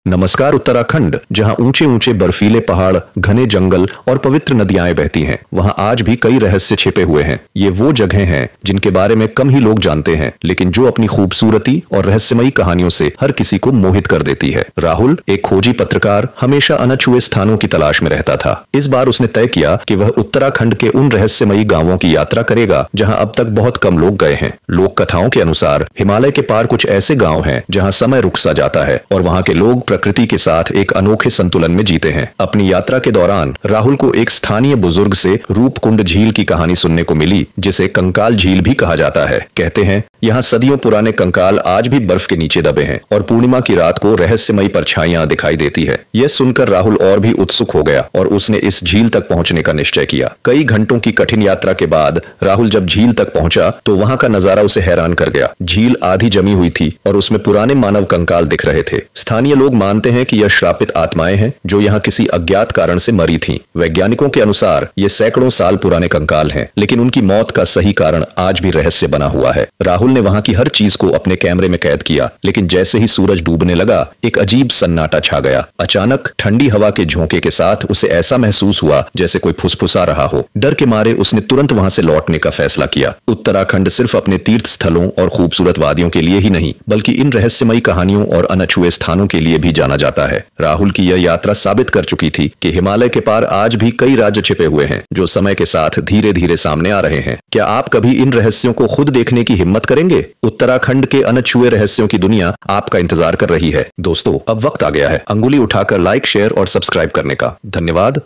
नमस्कार उत्तराखंड, जहां ऊंचे ऊंचे बर्फीले पहाड़, घने जंगल और पवित्र नदियां बहती हैं, वहां आज भी कई रहस्य छिपे हुए हैं। ये वो जगह हैं जिनके बारे में कम ही लोग जानते हैं, लेकिन जो अपनी खूबसूरती और रहस्यमयी कहानियों से हर किसी को मोहित कर देती है। राहुल, एक खोजी पत्रकार, हमेशा अनछुए स्थानों की तलाश में रहता था। इस बार उसने तय किया कि वह उत्तराखंड के उन रहस्यमयी गांवों की यात्रा करेगा जहां अब तक बहुत कम लोग गए हैं। लोक कथाओं के अनुसार हिमालय के पार कुछ ऐसे गांव हैं जहां समय रुक सा जाता है और वहां के लोग प्रकृति के साथ एक अनोखे संतुलन में जीते हैं। अपनी यात्रा के दौरान राहुल को एक स्थानीय बुजुर्ग से रूपकुंड झील की कहानी सुनने को मिली, जिसे कंकाल झील भी कहा जाता है। कहते हैं यहाँ सदियों पुराने कंकाल आज भी बर्फ के नीचे दबे हैं और पूर्णिमा की रात को रहस्यमयी परछाइयां दिखाई देती है। यह सुनकर राहुल और भी उत्सुक हो गया और उसने इस झील तक पहुंचने का निश्चय किया। कई घंटों की कठिन यात्रा के बाद राहुल जब झील तक पहुंचा तो वहां का नजारा उसे हैरान कर गया। झील आधी जमी हुई थी और उसमें पुराने मानव कंकाल दिख रहे थे। स्थानीय लोग मानते हैं कि यह श्रापित आत्माएं हैं जो यहाँ किसी अज्ञात कारण से मरी थीं। वैज्ञानिकों के अनुसार ये सैकड़ों साल पुराने कंकाल हैं, लेकिन उनकी मौत का सही कारण आज भी रहस्य बना हुआ है। राहुल ने वहां की हर चीज को अपने कैमरे में कैद किया, लेकिन जैसे ही सूरज डूबने लगा, एक अजीब सन्नाटा छा गया। अचानक ठंडी हवा के झोंके के साथ उसे ऐसा महसूस हुआ जैसे कोई फुसफुसा रहा हो। डर के मारे उसने तुरंत वहां से लौटने का फैसला किया। उत्तराखंड सिर्फ अपने तीर्थ स्थलों और खूबसूरत वादियों के लिए ही नहीं, बल्कि इन रहस्यमयी कहानियों और अनछुए स्थानों के लिए भी जाना जाता है। राहुल की यह यात्रा साबित कर चुकी थी कि हिमालय के पार आज भी कई राज्य छिपे हुए हैं जो समय के साथ धीरे धीरे सामने आ रहे हैं। क्या आप कभी इन रहस्यों को खुद देखने की हिम्मत करेंगे? उत्तराखंड के अनछुए रहस्यों की दुनिया आपका इंतजार कर रही है। दोस्तों, अब वक्त आ गया है अंगुली उठाकर लाइक, शेयर और सब्सक्राइब करने का। धन्यवाद।